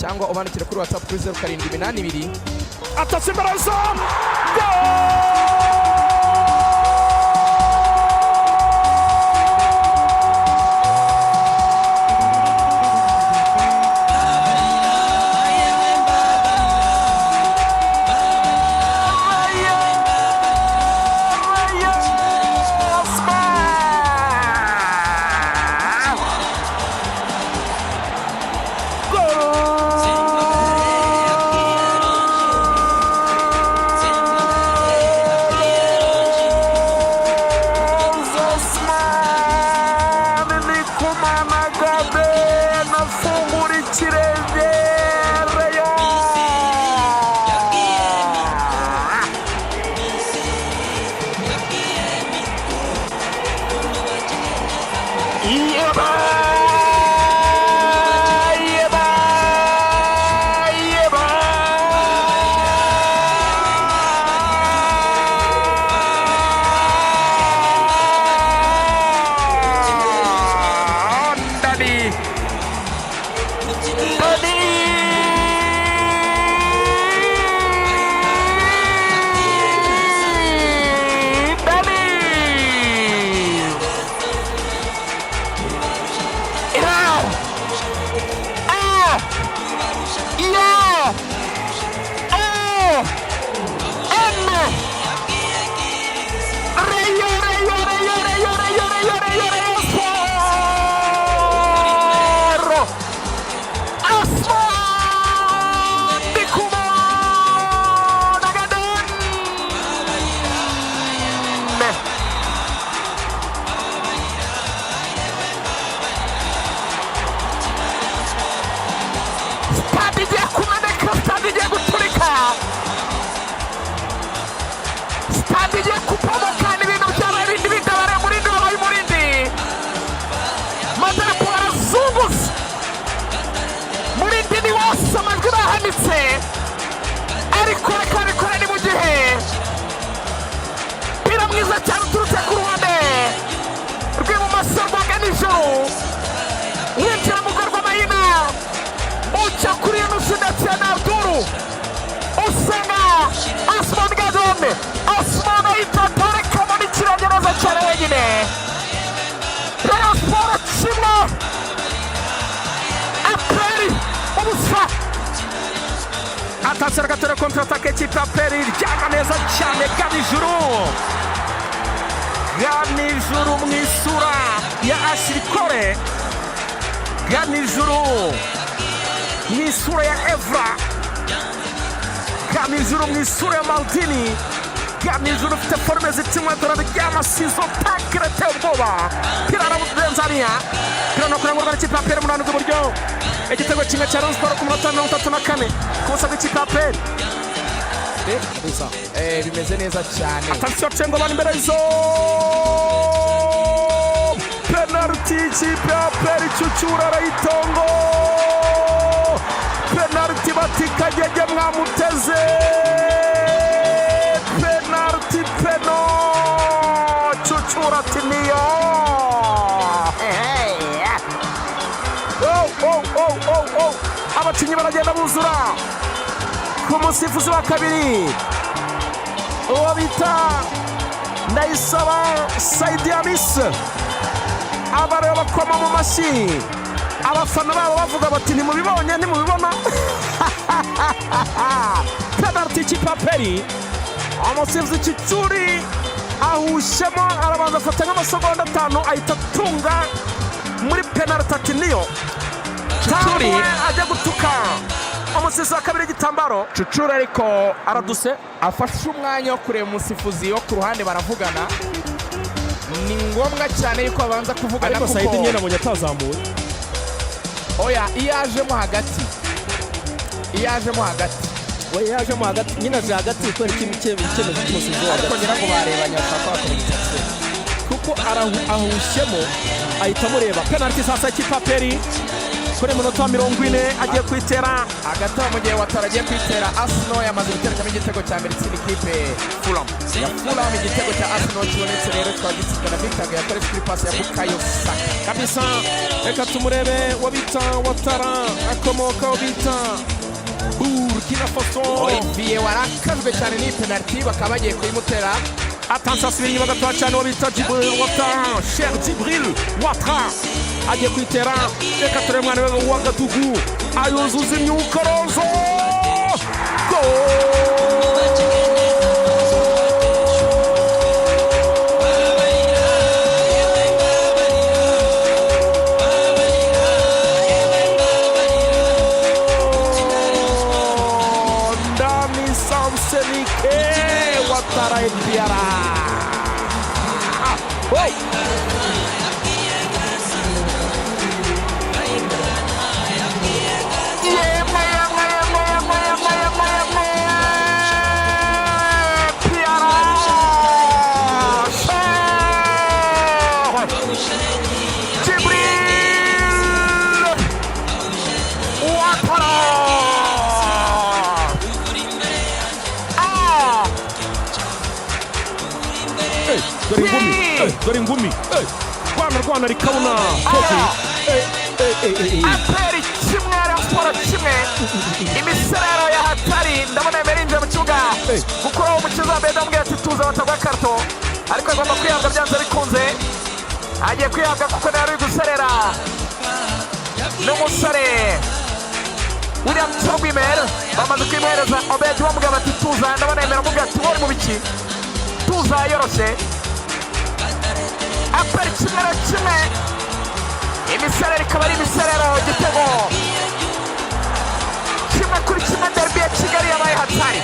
cyangwa ubandikire kuri WhatsApp kuri 0782 atasimbarazo Atasaragatura contra-ataque ikipe ya Peri ryanga neza cyane Ganijuru mu isura ya Ashley Cole, Ganijuru mu isura ya Evra, Ganijuru mu isura ya Maldini, Ganijuru ufite forume zitimwe turaryama sizo takire temboba kirana mu Tanzania kirana kurangurwa n'ikipe ya Peri munani bw'uburyo igitego kimwe cya Rayon Sports ku munota 34 kubusa bw'ikipe ya Peri. Bimeze neza cyane. Attention Cengo bari imbere y'izo penalty ikipe ya Peri Cucura arayitongo, penalty batikagege mwamuteze, penalty peno Cucura tiniyo abakinnyi baragenda buzura ku musifuzi wa kabiri uwo bita Ndayisaba Saidi Amis, abareba bakoma mu mashyi, abafana babo bavuga bati ntimubibonye ntimubibona. Penalty ikipe ya Peri, umusifuzi Kicuri ahushemo arabanza afata nk'amasegonda 5 ahita atunga muri penalty ati niyo Kicuri ajya gutuka umusifuzi wa kabiri igitambaro. Cucura ariko araduse afashe umwanya wo kureba umusifuzi wo ku ruhande baravugana. Ni ngombwa cyane yuko abanza kuvugana kuko Saidi nyene mu yatazamuye. Oya iyajemo hagati we yajemo hagati nyina je hagati kwera icyemezo cy'umusifuzi ariko ngira ngo barebanya ashaka komunikasiyo kuko ahushemo ahita mureba. Penalty sasa ikipe ya Peri kuri minota 40 agiye kwitera hagati aho mu gihe Watara agiye kwitera Arsenal yamaze guterekamo igitego cya mbere itsinda ikipe Fulham. ya Fulham. Igitego cya Arsenal kibonetse rero kikaba gitsinzwe na Victor yakoresheje kuri pasi ya Bukayo Saka kabisa. Reka tumurebe wabita Watara akomoka wabita Burkina Faso. Olivier warakajwe cyane n'iyi penalty bakaba bagiye kuyimutera. Attention asubira inyuma gatoya cyane wabita Djibril Watara. Cher Djibril Watara agiye kwitera. Reka turebe umwana we wa Gadugu ayuzuza imyuka rozo. Ndani Samsenike Watara Diara. Dore ingumi rwana rikabona Aperi kimwe Rayon Sport kimwe. Imiserero ya hatari ndabona yamerinje mu kibuga gukuraho umukiza wa mbere ndamubwira ati tuza batagwa karto ariko agomba kwihabwa byanze bikunze. Agiye kwihabwa kuko nawe ari guserera n'umusore William Chogwimer bamaze kwimuhereza Obedi bamubwira bati tuza ndabona yemera amubwira ati wari mu biki tuza yoroshye. Aperi kimwe imiserero ikaba ari imiserero igitego kimwe derby ya Kigali yabaye hatari.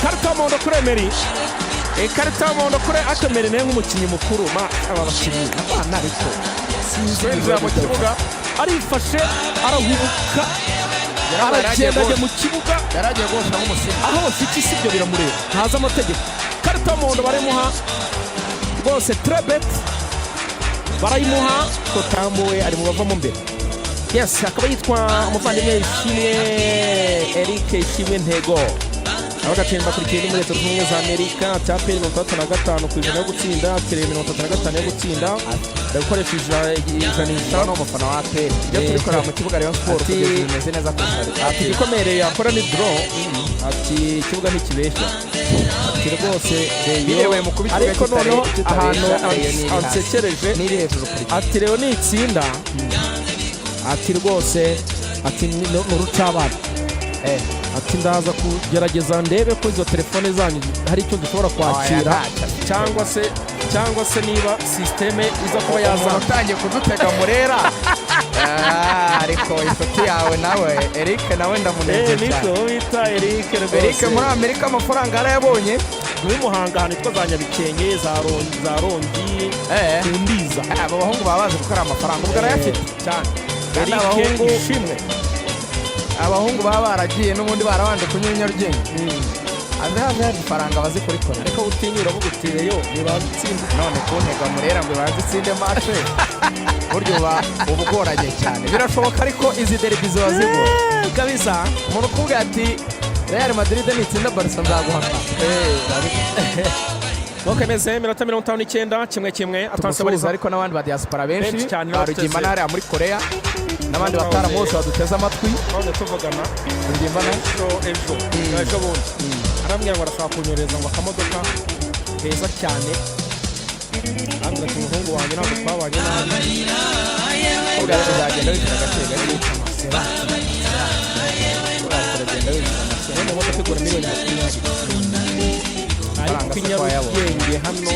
Karita y'umuhondo kuri Emery. Karita y'umuhondo kuri Emery nawe nk'umukinnyi mukuru aba bakinnyi abana ariko sinzi mu kibuga arifashe arahubuka aragenda ajya mu kibuga yaragiye gusha nk'umusizi aho bafite isi ibyo biramureba ntazi amategeko. Karita y'umuhondo barimuha rwose trebet barayimuha kotambuwe ari mu bavamo mbere. Yes, akaba yitwa umuvandimwe Ishimwe Eric Ishimwe Ntego aho gatemba bakurikiye muri Leta Zunze Ubumwe za Amerika. Taperi 35% yo gutsinda, Tere 35% yo gutsinda, bakoresheje ijanisha n'umufana wa APR iyo turikorera mu kibuga Rayon Sport kugeza bimeze neza kurusha. ati igikomere yakora ni draw, ati ikibuga ntikibeshya, ati rwose birewe mu kubita ariko noneho ahantu ansekereje n'iri hejuru kuri ati rero ni itsinda, ati rwose ati n'urucabana ati ndaza kugerageza ndebe ko izo telefone zanyu hari icyo dushobora kwakira cyangwa se niba systeme iza kuba yazana utangiye kudutega murera. Ariko inshuti yawe nawe Eric nawe ndamuneze cyane. niko bita Eric rwose. Eric muri Amerika amafaranga yarayabonye muri Muhanga ahantu hitwa za Nyabikenke za Rongi Kundiza. Abo bahungu baba bazi gukora amafaranga ubwo arayafite cyane. Eric Ishimwe abahungu baba baragiye n'ubundi barabanje kunyura Nyarugenge azaza ifaranga bazi kurikora ariko utinyura bugutireyo nibatsinda none kuntega murera ngo bazitsinde match buryo ubugoranye cyane birashoboka ariko izi derby zo zigo kabisa. umuntu kuvuga ati Real Madrid nitsinda Barca nzaguhaka Mukemeze 59 kimwe atansabariza ariko n'abandi ba diaspora benshi cyane barugimba nari muri Korea n'abandi batara mose baduteza amatwi none tuvugana rugimba na ejo bundi arambwira ngo arashaka kunyoreza ngo akamodoka keza cyane ambwira ati umuhungu wanjye ntabwo twabanye nabi ubwo tuzagenda witira gake gake turagenda witira amasera none modoka igura miliyoni 20 ariko Nyarugenge hano ni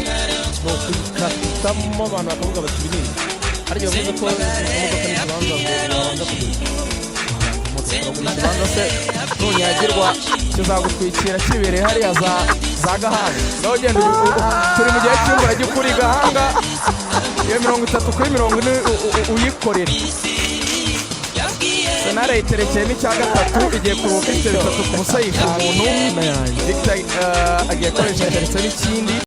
ukuyikatamo abantu bakavuga bati binini ariko bavuze ko imodoka n'ikibanza ngo babanza kugura ikibanza se nunyagirwa kizagutwikira kibereye hariya za Gahanga naho genda turi mu gihe cy'imvura gikuri Gahanga iyo 30 kuri 40 uyikorera Senare iterekeye n'icya gatatu igiye kuruhuka 3 ku busa yisha umuntu Victor agiye akoresha ndetse n'ikindi